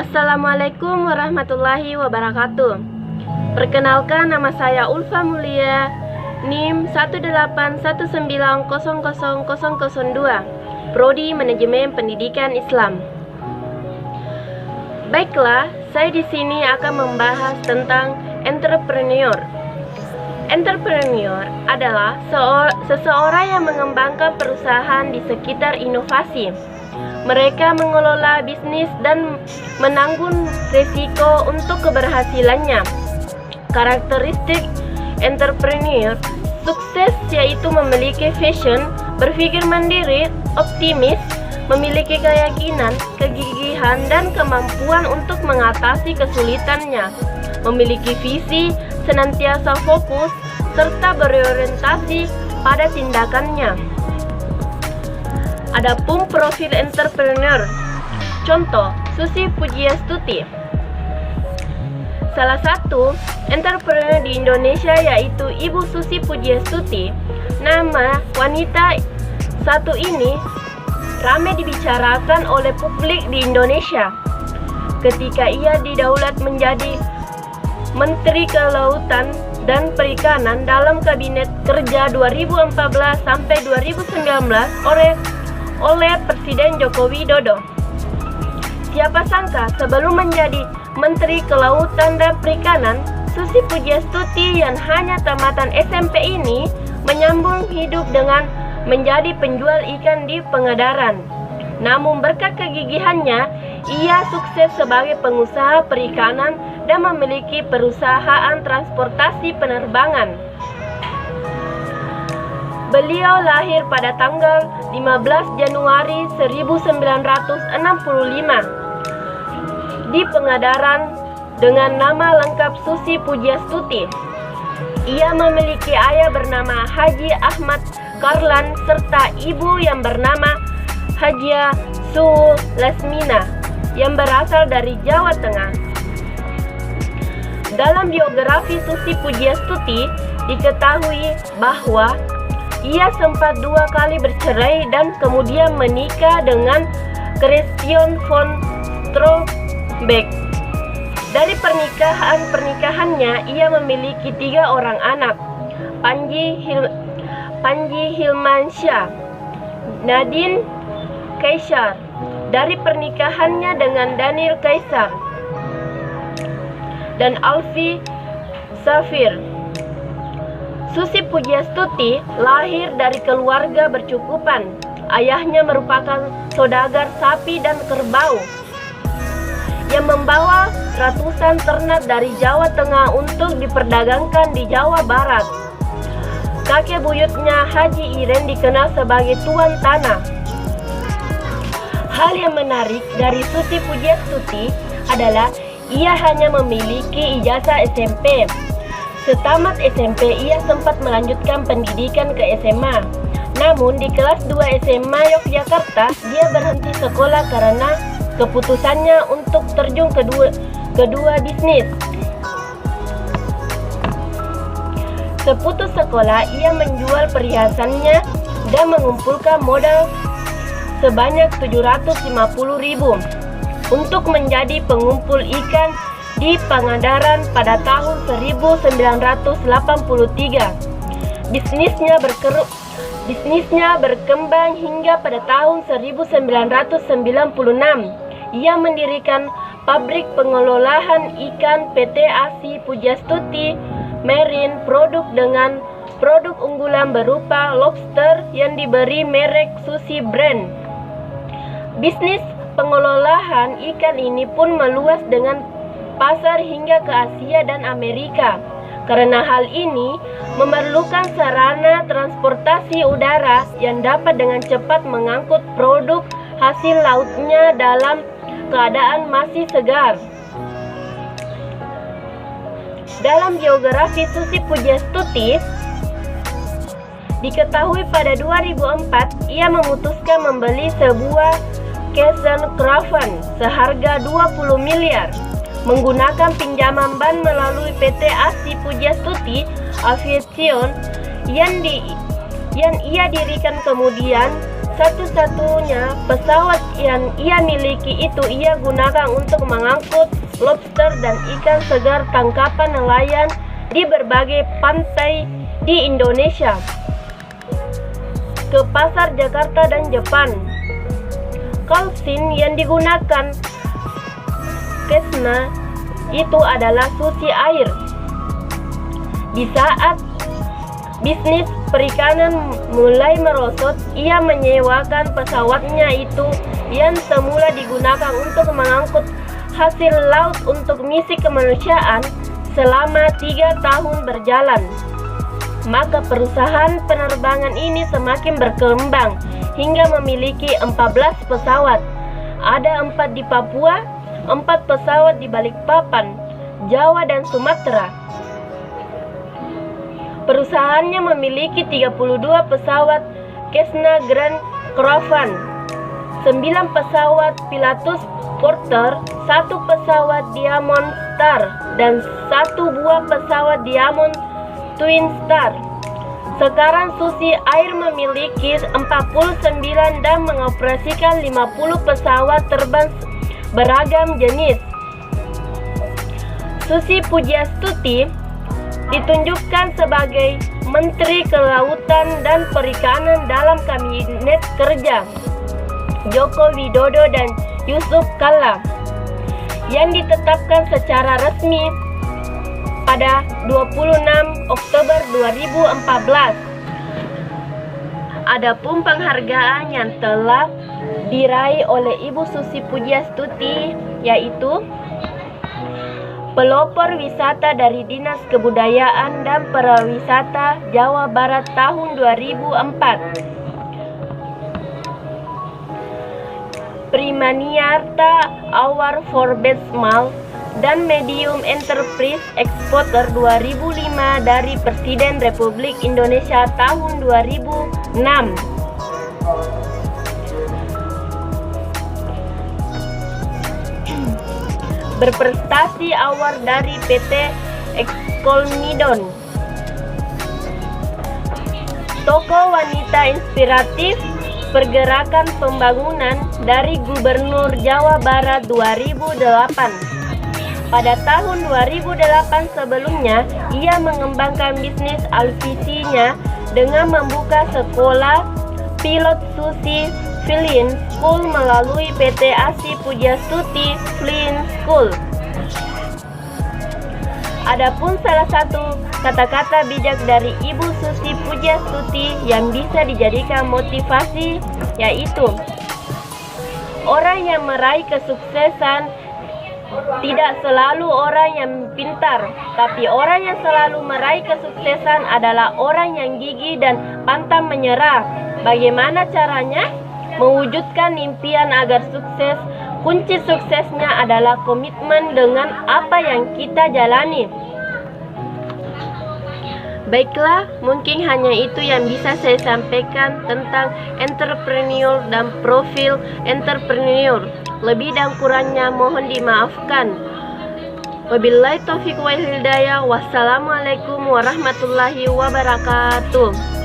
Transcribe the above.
Assalamualaikum warahmatullahi wabarakatuh. Perkenalkan, nama saya Ulfa Mulia, NIM 181900002, Prodi Manajemen Pendidikan Islam. Baiklah, saya di sini akan membahas tentang entrepreneur. Entrepreneur adalah seseorang yang mengembangkan perusahaan di sekitar inovasi. Mereka mengelola bisnis dan menanggung risiko untuk keberhasilannya. Karakteristik entrepreneur sukses yaitu memiliki vision, berpikir mandiri, optimis, memiliki keyakinan, kegigihan, dan kemampuan untuk mengatasi kesulitannya, memiliki visi, senantiasa fokus, serta berorientasi pada tindakannya. Adapun profil entrepreneur, contoh Susi Pujiastuti. Salah satu entrepreneur di Indonesia yaitu Ibu Susi Pujiastuti. Nama wanita satu ini ramai dibicarakan oleh publik di Indonesia ketika ia didaulat menjadi Menteri Kelautan dan Perikanan dalam Kabinet Kerja 2014 sampai 2019 oleh Presiden Joko Widodo. Siapa sangka sebelum menjadi Menteri Kelautan dan Perikanan, Susi Pujiastuti yang hanya tamatan SMP ini menyambung hidup dengan menjadi penjual ikan di Pangandaran. Namun berkat kegigihannya, ia sukses sebagai pengusaha perikanan dan memiliki perusahaan transportasi penerbangan. Beliau lahir pada tanggal 15 Januari 1965 di Pangandaran dengan nama lengkap Susi Pujiastuti. Ia memiliki ayah bernama Haji Ahmad Karlan serta ibu yang bernama Hajia Suu Lasmina yang berasal dari Jawa Tengah. Dalam biografi Susi Pujiastuti diketahui bahwa ia sempat 2 kali bercerai dan kemudian menikah dengan Christian von Strombeck. Dari pernikahannya ia memiliki 3 orang anak, Panji Hilmansyah, Nadine Kaisar. Dari pernikahannya dengan Daniel Kaisar dan Alfi Safir. Susi Pujiastuti lahir dari keluarga bercukupan. Ayahnya merupakan saudagar sapi dan kerbau yang membawa ratusan ternak dari Jawa Tengah untuk diperdagangkan di Jawa Barat. Kakek buyutnya Haji Iren dikenal sebagai tuan tanah. Hal yang menarik dari Susi Pujiastuti adalah ia hanya memiliki ijazah SMP. Setamat SMP, ia sempat melanjutkan pendidikan ke SMA. Namun di kelas 2 SMA Yogyakarta, dia berhenti sekolah karena keputusannya untuk terjun ke dua bisnis. Seputus sekolah, ia menjual perhiasannya dan mengumpulkan modal sebanyak 750.000 untuk menjadi pengumpul ikan di Pangandaran pada tahun 1983. Bisnisnya berkembang hingga pada tahun 1996. Ia mendirikan pabrik pengelolaan ikan PT ASI Pujiastuti Marine Produk dengan produk unggulan berupa lobster yang diberi merek Susi Brand. Bisnis pengelolaan ikan ini pun meluas dengan pasar hingga ke Asia dan Amerika. Karena hal ini memerlukan sarana transportasi udara yang dapat dengan cepat mengangkut produk hasil lautnya dalam keadaan masih segar. Dalam biografi Susi Pujiastuti diketahui pada 2004 ia memutuskan membeli sebuah Kaizen Caravan seharga 20 miliar menggunakan pinjaman bank melalui PT ASI Pujiastuti Aviation yang ia dirikan kemudian Satu-satunya pesawat yang ia miliki itu ia gunakan untuk mengangkut lobster dan ikan segar tangkapan nelayan di berbagai pantai di Indonesia ke pasar Jakarta dan Jepang. Kalsin yang digunakan Cessna itu adalah sushi air. Di saat bisnis perikanan mulai merosot, ia menyewakan pesawatnya itu yang semula digunakan untuk mengangkut hasil laut untuk misi kemanusiaan selama 3 tahun berjalan. Maka perusahaan penerbangan ini semakin berkembang hingga memiliki 14 pesawat. Ada 4 di Papua, 4 pesawat di Balikpapan, Jawa dan Sumatera. Perusahaannya memiliki 32 pesawat Cessna Grand Caravan, 9 pesawat Pilatus Porter, 1 pesawat Diamond Star, dan 1 buah pesawat Diamond Twin Star. Sekarang Susi Air memiliki 49 dan mengoperasikan 50 pesawat terbang beragam jenis. Susi Pujiastuti ditunjukkan sebagai Menteri Kelautan dan Perikanan dalam Kabinet Kerja Joko Widodo dan Yusuf Kalla yang ditetapkan secara resmi pada 26 Oktober 2014. Adapun penghargaan yang telah diraih oleh Ibu Susi Pujiastuti yaitu Pelopor Wisata dari Dinas Kebudayaan dan Pariwisata Jawa Barat tahun 2004, Primaniarta Award for Best Small dan Medium Enterprise Exporter 2005 dari Presiden Republik Indonesia tahun 2006. Berprestasi Award dari PT Excolmidon. Tokoh wanita inspiratif Pergerakan Pembangunan dari Gubernur Jawa Barat 2008. Pada tahun 2008 sebelumnya, ia mengembangkan bisnis alvisinya dengan membuka sekolah pilot Susi Flying School melalui PT ASI Pujiastuti Flying School. Adapun salah satu kata-kata bijak dari Ibu Susi Pujiastuti yang bisa dijadikan motivasi yaitu orang yang meraih kesuksesan tidak selalu orang yang pintar, tapi orang yang selalu meraih kesuksesan adalah orang yang gigih dan pantang menyerah. Bagaimana caranya? Mewujudkan impian agar sukses. Kunci suksesnya adalah komitmen dengan apa yang kita jalani. Baiklah, mungkin hanya itu yang bisa saya sampaikan tentang entrepreneur dan profil entrepreneur. Lebih dan kurangnya mohon dimaafkan. Wabillahi taufiq wal hidayah. Wassalamualaikum warahmatullahi wabarakatuh.